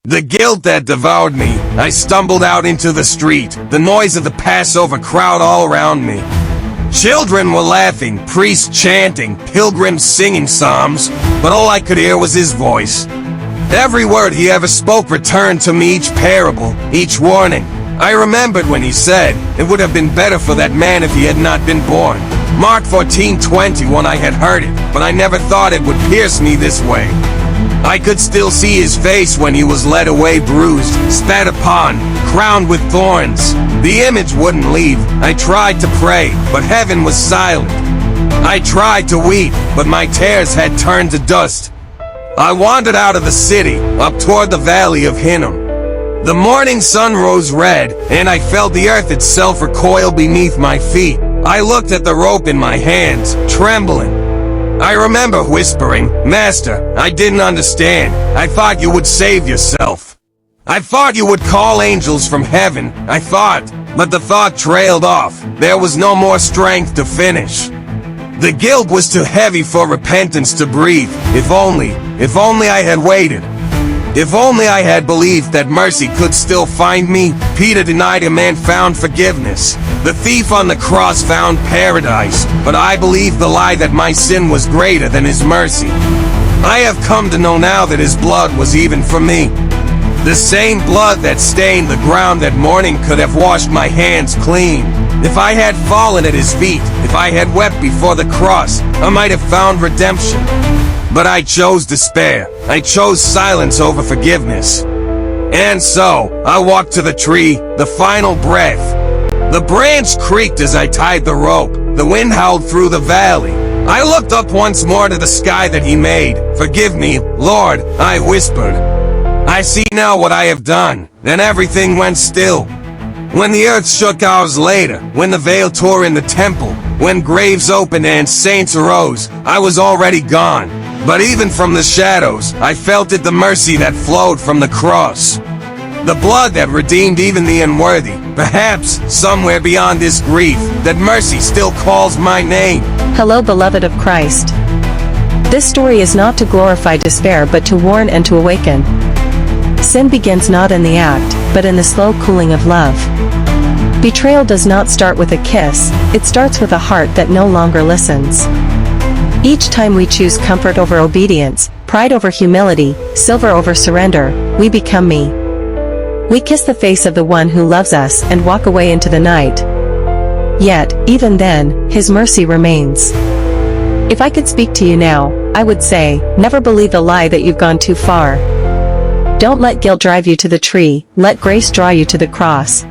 The guilt that devoured me. I stumbled out into the street, the noise of the Passover crowd all around me. Children were laughing, priests chanting, pilgrims singing psalms, but all I could hear was his voice. Every word he ever spoke returned to me, each parable, each warning. I remembered when he said, it would have been better for that man if he had not been born. Mark 14:21, I had heard it, but I never thought it would pierce me this way. I could still see his face when he was led away bruised, spat upon, crowned with thorns. The image wouldn't leave. I tried to pray, but heaven was silent. I tried to weep, but my tears had turned to dust. I wandered out of the city, up toward the valley of Hinnom. The morning sun rose red, and I felt the earth itself recoil beneath my feet. I looked at the rope in my hands, trembling. I remember whispering, Master, I didn't understand. I thought you would save yourself. I thought you would call angels from heaven. I thought, but the thought trailed off. There was no more strength to finish. The guilt was too heavy for repentance to breathe. If only I had waited. If only I had believed that mercy could still find me. Peter denied him and found forgiveness. The thief on the cross found paradise, but I believed the lie that my sin was greater than his mercy. I have come to know now that his blood was even for me. The same blood that stained the ground that morning could have washed my hands clean. If I had fallen at his feet, if I had wept before the cross, I might have found redemption. But I chose despair. I chose silence over forgiveness. And so, I walked to the tree, the final breath. The branch creaked as I tied the rope. The wind howled through the valley. I looked up once more to the sky that he made. Forgive me, Lord, I whispered. I see now what I have done. Then everything went still. When the earth shook hours later, when the veil tore in the temple, when graves opened and saints arose, I was already gone. But even from the shadows, I felt it, the mercy that flowed from the cross. The blood that redeemed even the unworthy. Perhaps, somewhere beyond this grief, that mercy still calls my name. Hello, beloved of Christ. This story is not to glorify despair but to warn and to awaken. Sin begins not in the act, but in the slow cooling of love. Betrayal does not start with a kiss, it starts with a heart that no longer listens. Each time we choose comfort over obedience, pride over humility, silver over surrender, we become me. We kiss the face of the one who loves us and walk away into the night. Yet, even then, his mercy remains. If I could speak to you now, I would say, never believe the lie that you've gone too far. Don't let guilt drive you to the tree, let grace draw you to the cross.